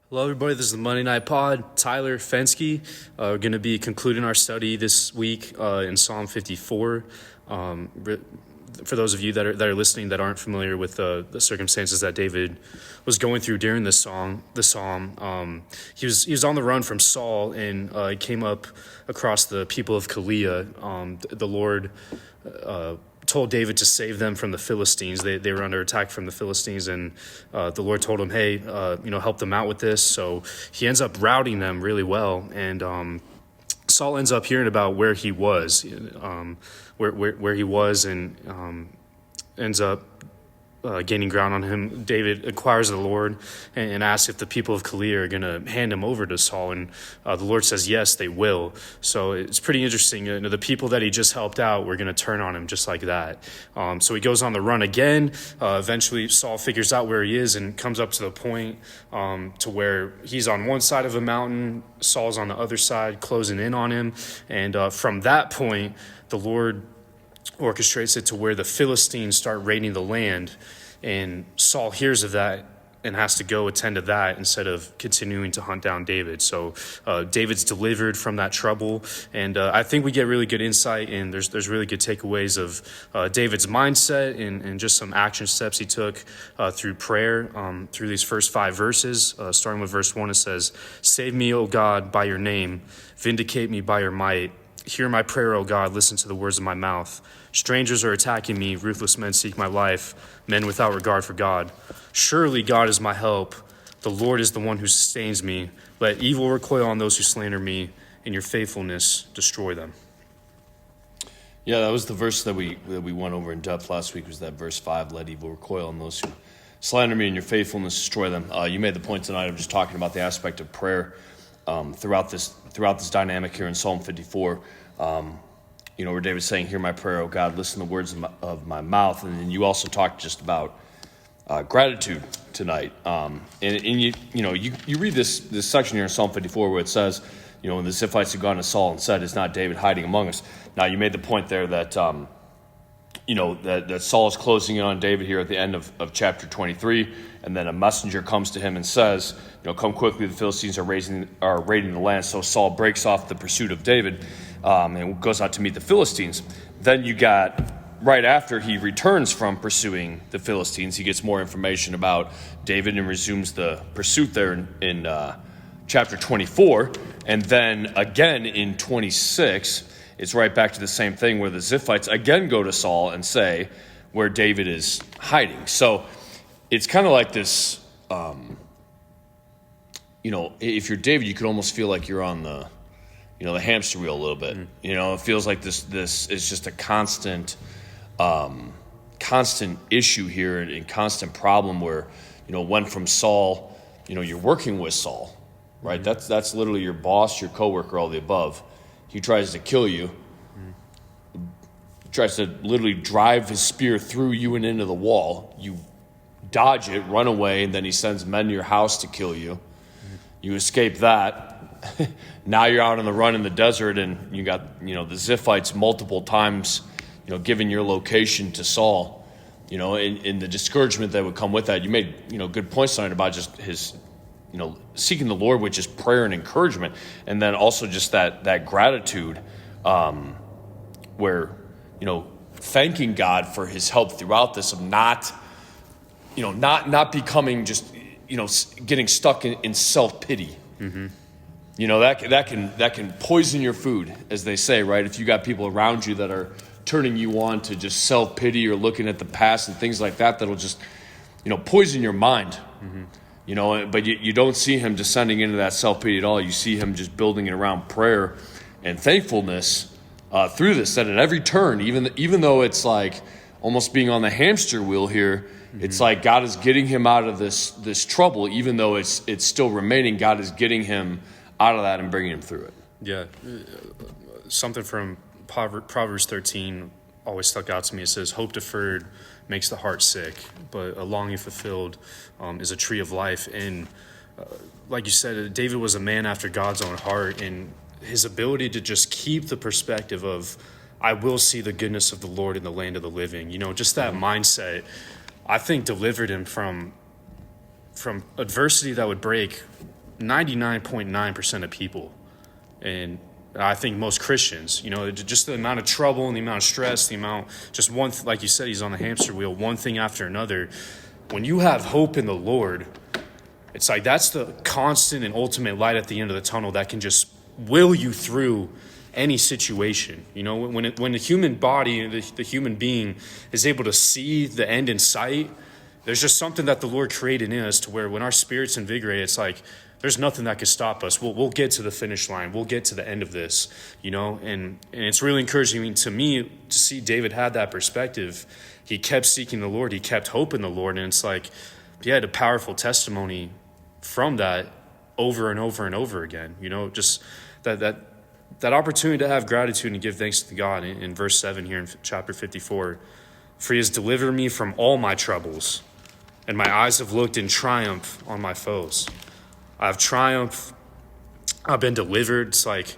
Hello, everybody. This is the Monday Night Pod. Tyler Fensky. We're going to be concluding our study this week in Psalm 54. For those of you that are listening that aren't familiar with the circumstances that David was going through during the psalm, he was on the run from Saul, and he came up across the people of Keilah. The Lord told David to save them from the Philistines. They were under attack from the Philistines, and the Lord told him, hey, help them out with this. So he ends up routing them really well, and Saul ends up hearing about where he was, where he was, and ends up gaining ground on him. David inquires of the Lord and asks if the people of Keilah are going to hand him over to Saul, and the Lord says yes, they will. So it's pretty interesting. The people that he just helped out were going to turn on him just like that. So he goes on the run again. Eventually, Saul figures out where he is and comes up to the point to where he's on one side of a mountain, Saul's on the other side, closing in on him. And from that point, the Lord orchestrates it to where the Philistines start raiding the land, and Saul hears of that and has to go attend to that instead of continuing to hunt down David. So David's delivered from that trouble, and I think we get really good insight, and there's really good takeaways of David's mindset and just some action steps he took through prayer through these first 5 verses. Starting with verse 1, it says, "Save me, O God, by your name. Vindicate me by your might. Hear my prayer, O God. Listen to the words of my mouth. Strangers are attacking me. Ruthless men seek my life. Men without regard for God. Surely God is my help. The Lord is the one who sustains me. Let evil recoil on those who slander me. In your faithfulness, destroy them." Yeah, that was the verse that we went over in depth last week, was that verse 5, "Let evil recoil on those who slander me, in your faithfulness, destroy them." You made the point tonight of just talking about the aspect of prayer throughout this dynamic here in Psalm 54. Where David's saying, "Hear my prayer, O God, listen to the words of my mouth." And then you also talked just about gratitude tonight. And you read this section here in Psalm 54 where it says, when the Ziphites had gone to Saul and said, "Is not David hiding among us?" Now, you made the point there that that Saul is closing in on David here at the end of chapter 23, and then a messenger comes to him and says, "Come quickly, the Philistines are raiding the land." So Saul breaks off the pursuit of David and goes out to meet the Philistines. Then you got, right after he returns from pursuing the Philistines, he gets more information about David and resumes the pursuit there in chapter 24. And then again in 26, it's right back to the same thing where the Ziphites again go to Saul and say where David is hiding. So it's kind of like this, if you're David, you could almost feel like you're on the hamster wheel a little bit. It feels like this is just a constant issue here and constant problem where, went from Saul, you're working with Saul, right? Mm-hmm. That's literally your boss, your coworker, all the above. He tries to kill you. He tries to literally drive his spear through you and into the wall. You dodge it, run away, and then he sends men to your house to kill you. You escape that. Now you're out on the run in the desert, and you got, the Ziphites multiple times, giving your location to Saul, and the discouragement that would come with that. You made, good points tonight about just his, seeking the Lord with just prayer and encouragement, and then also just that gratitude, where, thanking God for his help throughout this, of not becoming just, getting stuck in self-pity. Mm-hmm. That can poison your food, as they say, right? If you got people around you that are turning you on to just self-pity or looking at the past and things like that, that'll just, poison your mind. Mm-hmm. But you don't see him descending into that self-pity at all. You see him just building it around prayer and thankfulness through this. That at every turn, even though it's like almost being on the hamster wheel here, mm-hmm. It's like God is getting him out of this trouble, even though it's still remaining. God is getting him out of that and bringing him through it. Yeah. Something from Proverbs 13 always stuck out to me. It says, "Hope deferred makes the heart sick, but a longing fulfilled is a tree of life." And like you said, David was a man after God's own heart, and his ability to just keep the perspective of, "I will see the goodness of the Lord in the land of the living." Just that mindset, I think, delivered him from adversity that would break 99.9% of people, and I think most Christians, just the amount of trouble and the amount of stress, the amount, just one, like you said, he's on the hamster wheel, one thing after another. When you have hope in the Lord, it's like that's the constant and ultimate light at the end of the tunnel that can just will you through any situation. When the human body, the human being is able to see the end in sight, there's just something that the Lord created in us to where when our spirit's invigorated, it's like there's nothing that could stop us. We'll get to the finish line. We'll get to the end of this, and it's really encouraging to me to see David had that perspective. He kept seeking the Lord. He kept hope in the Lord. And it's like he had a powerful testimony from that over and over and over again, just that opportunity to have gratitude and give thanks to God in verse 7 here in chapter 54. For he has delivered me from all my troubles, and my eyes have looked in triumph on my foes. I have triumphed. I've been delivered. It's like,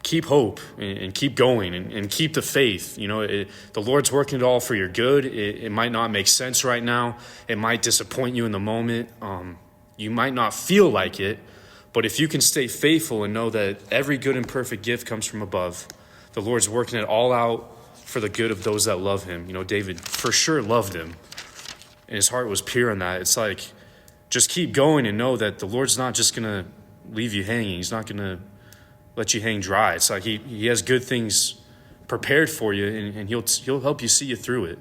keep hope and keep going and keep the faith. The Lord's working it all for your good. It might not make sense right now. It might disappoint you in the moment. You might not feel like it, but if you can stay faithful and know that every good and perfect gift comes from above, the Lord's working it all out for the good of those that love him. David for sure loved him, and his heart was pure in that. It's like, just keep going and know that the Lord's not just going to leave you hanging. He's not going to let you hang dry. It's like he has good things prepared for you, and he'll help you see you through it.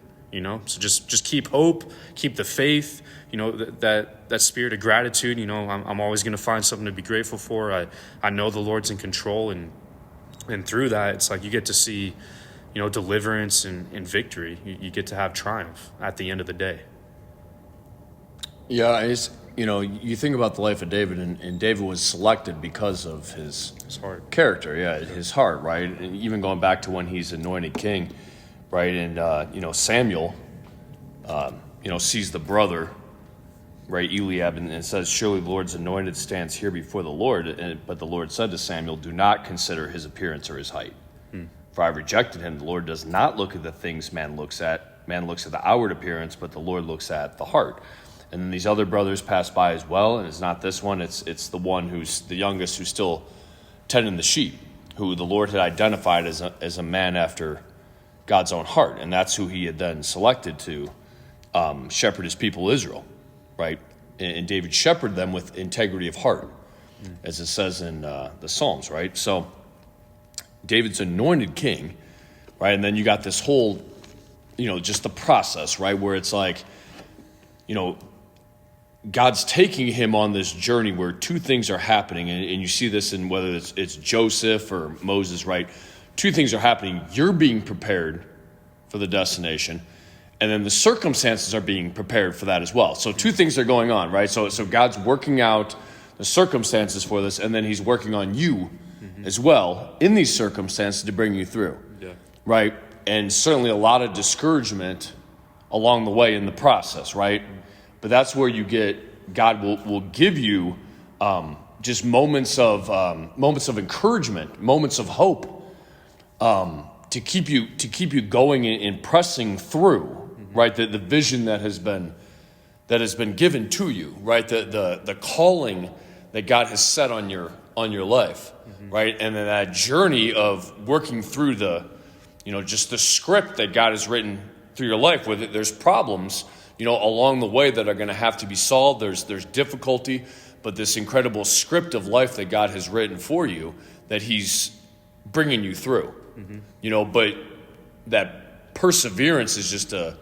So just keep hope, keep the faith. That spirit of gratitude. I'm always going to find something to be grateful for. I know the Lord's in control, and through that, it's like you get to see, deliverance and victory. You get to have triumph at the end of the day. Yeah, you think about the life of David, and David was selected because of his heart. Character, his heart, right? And even going back to when he's anointed king, right? And, Samuel, sees the brother, right, Eliab, and says, surely the Lord's anointed stands here before the Lord. But the Lord said to Samuel, do not consider his appearance or his height. For I rejected him. The Lord does not look at the things man looks at. Man looks at the outward appearance, but the Lord looks at the heart. And then these other brothers pass by as well, and it's not this one. It's the one who's the youngest, who's still tending the sheep, who the Lord had identified as a man after God's own heart, and that's who he had then selected to shepherd his people Israel, right? And David shepherded them with integrity of heart, as it says in the Psalms, right? So David's anointed king, right? And then you got this whole, just the process, right, where it's like, God's taking him on this journey where two things are happening, and you see this in whether it's Joseph or Moses, right? Two things are happening. You're being prepared for the destination, and then the circumstances are being prepared for that as well. So two things are going on, right? So God's working out the circumstances for this, and then he's working on you as well in these circumstances to bring you through, right? And certainly a lot of discouragement along the way in the process, right? But that's where you get, God will give you just moments of encouragement, moments of hope, to keep you going and pressing through, right? The vision that has been given to you, right? The calling that God has set on your life, right? And then that journey of working through just the script that God has written through your life, where there's problems, along the way that are going to have to be solved. There's difficulty, but this incredible script of life that God has written for you, that he's bringing you through, but that perseverance is just a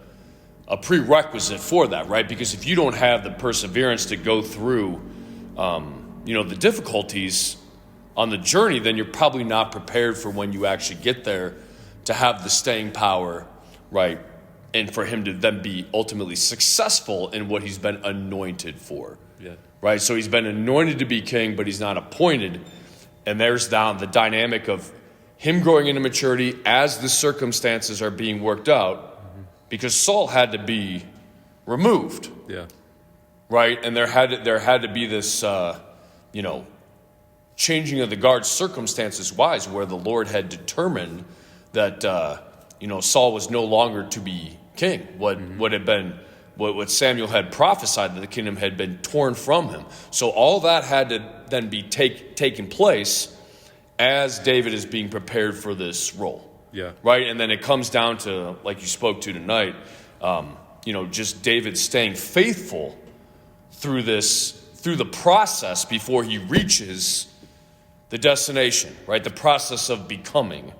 prerequisite for that, right? Because if you don't have the perseverance to go through, the difficulties on the journey, then you're probably not prepared for when you actually get there to have the staying power, right? And for him to then be ultimately successful in what he's been anointed for, right? So he's been anointed to be king, but he's not appointed. And there's down the dynamic of him growing into maturity as the circumstances are being worked out, because Saul had to be removed, right? And there had to be this, changing of the guard circumstances wise, where the Lord had determined that Saul was no longer to be king. What had been what Samuel had prophesied, that the kingdom had been torn from him. So all that had to then be taking place as David is being prepared for this role. Yeah. Right? And then it comes down to, like you spoke to tonight, just David staying faithful through the process before he reaches the destination, right? The process of becoming,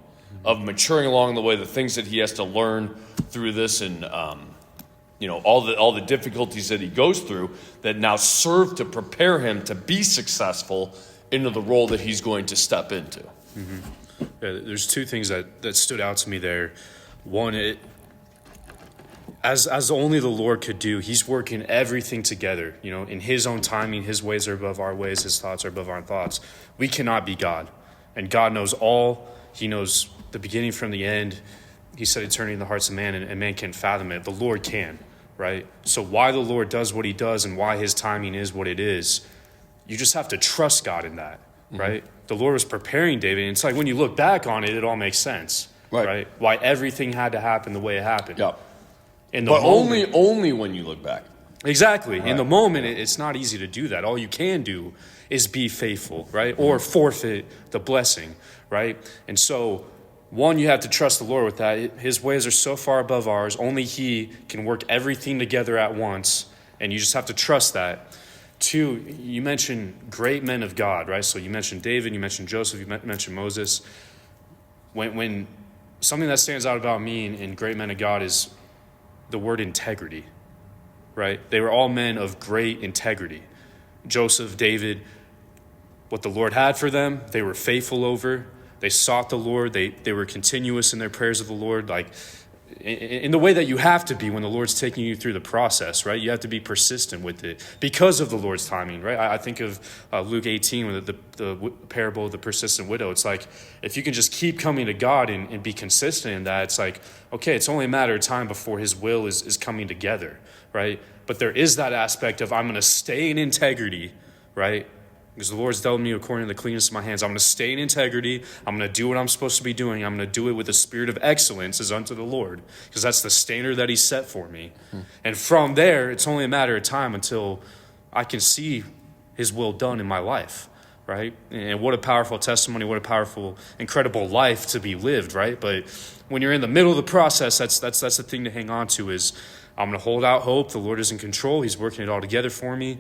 of maturing along the way, the things that he has to learn through this, and all the difficulties that he goes through that now serve to prepare him to be successful into the role that he's going to step into. Mm-hmm. Yeah, there's two things that stood out to me there. One, as only the Lord could do, he's working everything together, in his own timing. His ways are above our ways, his thoughts are above our thoughts. We cannot be God, and God knows all. He knows the beginning from the end. He said eternity in the hearts of man, and man can't fathom it. The Lord can, right? So why the Lord does what he does and why his timing is what it is, you just have to trust God in that, right? The Lord was preparing David, and it's like when you look back on it, it all makes sense, right? Why everything had to happen the way it happened. Yeah. But only when you look back. Exactly. Right. In the moment, it's not easy to do that. All you can do is be faithful, right? Or forfeit the blessing, right? And so, one, you have to trust the Lord with that. His ways are so far above ours. Only he can work everything together at once, and you just have to trust that. Two, you mentioned great men of God, right? So you mentioned David, you mentioned Joseph, you mentioned Moses. When something that stands out about me in great men of God is the word integrity, right? They were all men of great integrity. Joseph, David, what the Lord had for them, they were faithful over. They sought the Lord. They were continuous in their prayers of the Lord, like in the way that you have to be when the Lord's taking you through the process, right? You have to be persistent with it because of the Lord's timing, right? I think of Luke 18, with the parable of the persistent widow. It's like, if you can just keep coming to God and be consistent in that, it's like, okay, it's only a matter of time before his will is coming together, right? But there is that aspect of, I'm going to stay in integrity, right? Because the Lord's dealt me according to the cleanness of my hands. I'm going to stay in integrity. I'm going to do what I'm supposed to be doing. I'm going to do it with a spirit of excellence as unto the Lord, because that's the standard that he set for me. And from there, it's only a matter of time until I can see his will done in my life, right? And what a powerful testimony, what a powerful, incredible life to be lived, right? But when you're in the middle of the process, that's the thing to hang on to is, I'm going to hold out hope. The Lord is in control. He's working it all together for me.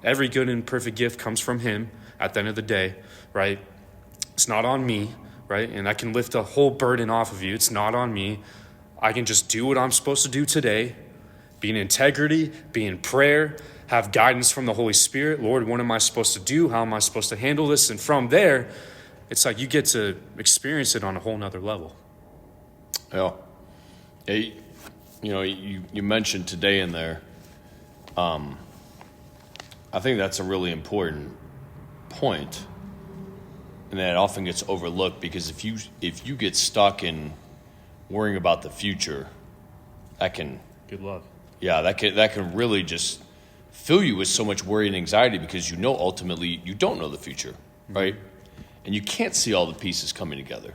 Every good and perfect gift comes from him at the end of the day, right? It's not on me, right? And I can lift a whole burden off of you. It's not on me. I can just do what I'm supposed to do today, be in integrity, be in prayer, have guidance from the Holy Spirit. Lord, what am I supposed to do? How am I supposed to handle this? And from there, it's like you get to experience it on a whole nother level. Yeah. Hey. You mentioned today in there, I think that's a really important point, and that often gets overlooked, because if you get stuck in worrying about the future, that can, good luck. Yeah, that can really just fill you with so much worry and anxiety, because ultimately you don't know the future, right? And you can't see all the pieces coming together,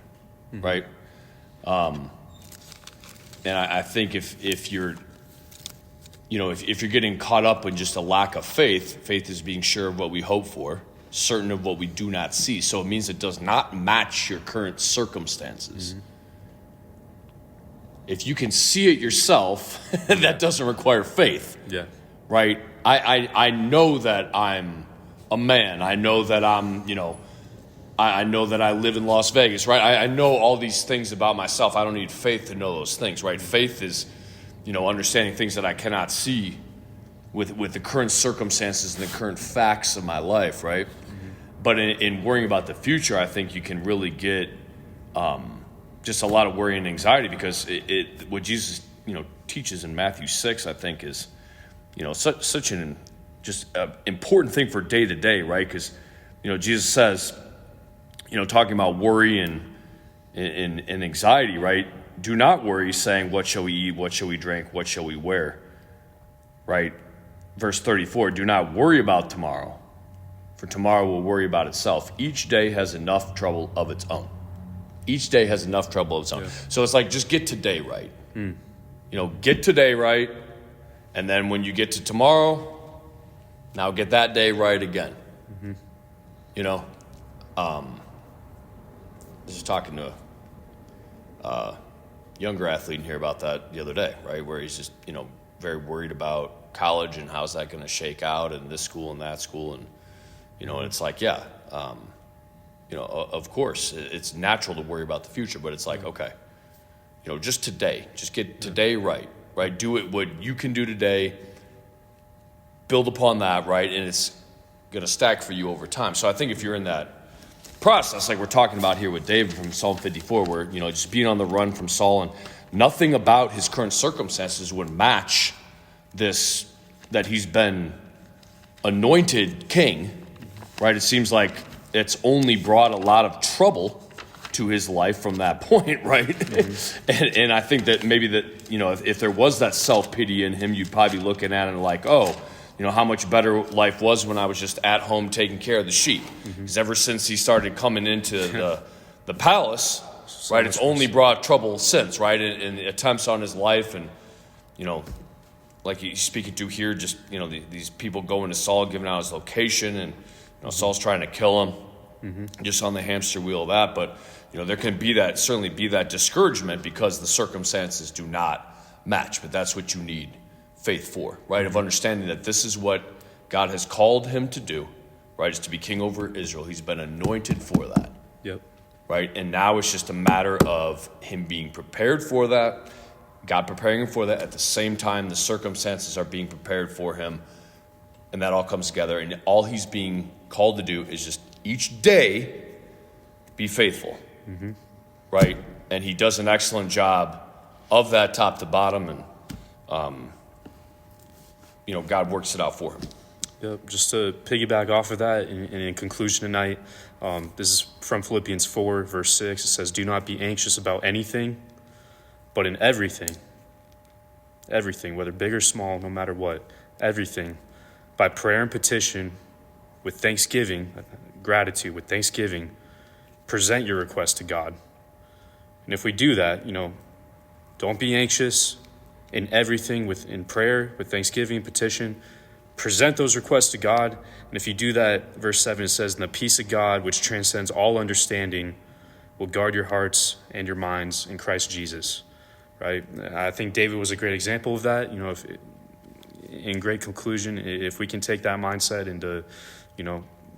right? And I think if you're getting caught up in just a lack of faith is being sure of what we hope for, certain of what we do not see. So it means it does not match your current circumstances. If you can see it yourself, that doesn't require faith. Yeah. Right? I know that I'm a man. I know that I know that I live in Las Vegas, right? I know all these things about myself. I don't need faith to know those things, right? Faith is, understanding things that I cannot see with the current circumstances and the current facts of my life, right? But in worrying about the future, I think you can really get just a lot of worry and anxiety, because what Jesus, teaches in Matthew 6, I think is, such an just important thing for day to day, right? Because, Jesus says, talking about worry and anxiety, right? Do not worry, saying, what shall we eat? What shall we drink? What shall we wear? Right? Verse 34, do not worry about tomorrow, for tomorrow will worry about itself. Each day has enough trouble of its own. Each day has enough trouble of its own. Yeah. So it's like, just get today right. Get today right, And then when you get to tomorrow, now get that day right again. You know, just talking to a younger athlete in here about that the other day, right? Where he's just, very worried about college and how's that going to shake out and this school and that school. And, and it's like, of course, it's natural to worry about the future, but it's like, okay, just today, just get today right? Do it what you can do today, build upon that, right? And it's going to stack for you over time. So I think if you're in that process, like we're talking about here with David from Psalm 54, where, just being on the run from Saul and nothing about his current circumstances would match this, that he's been anointed king, right? It seems like it's only brought a lot of trouble to his life from that point, right? And I think that maybe that, if there was that self-pity in him, you'd probably be looking at it like, oh, how much better life was when I was just at home taking care of the sheep. Because ever since he started coming into the palace, right, it's only brought trouble since, right? And the attempts on his life and, like he's speaking to here, just, these people going to Saul, giving out his location, and Saul's trying to kill him, just on the hamster wheel of that. But, there can certainly be that discouragement because the circumstances do not match. But that's what you need faith for, right? Of understanding that this is what God has called him to do, right? Is to be king over Israel. He's been anointed for that. Yep. Right? And now it's just a matter of him being prepared for that, God preparing him for that. At the same time, the circumstances are being prepared for him. And that all comes together. And all he's being called to do is just each day be faithful. Right? And he does an excellent job of that top to bottom. And, God works it out for him. Yep. Just to piggyback off of that, and in conclusion tonight, this is from Philippians 4, verse 6. It says, "Do not be anxious about anything, but in everything, whether big or small, no matter what, everything, by prayer and petition, with thanksgiving, gratitude, with thanksgiving, present your request to God." And if we do that, don't be anxious. In everything, in prayer, with thanksgiving, petition, present those requests to God. And if you do that, verse 7, it says, "And the peace of God, which transcends all understanding, will guard your hearts and your minds in Christ Jesus." Right? I think David was a great example of that. In great conclusion, if we can take that mindset into,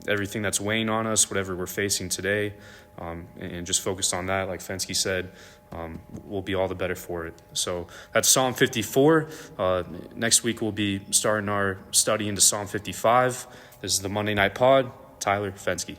everything that's weighing on us, whatever we're facing today, and just focus on that, like Fensky said, we'll be all the better for it. So that's Psalm 54. Next week we'll be starting our study into Psalm 55. This is the Monday Night Pod. Tyler Fensky.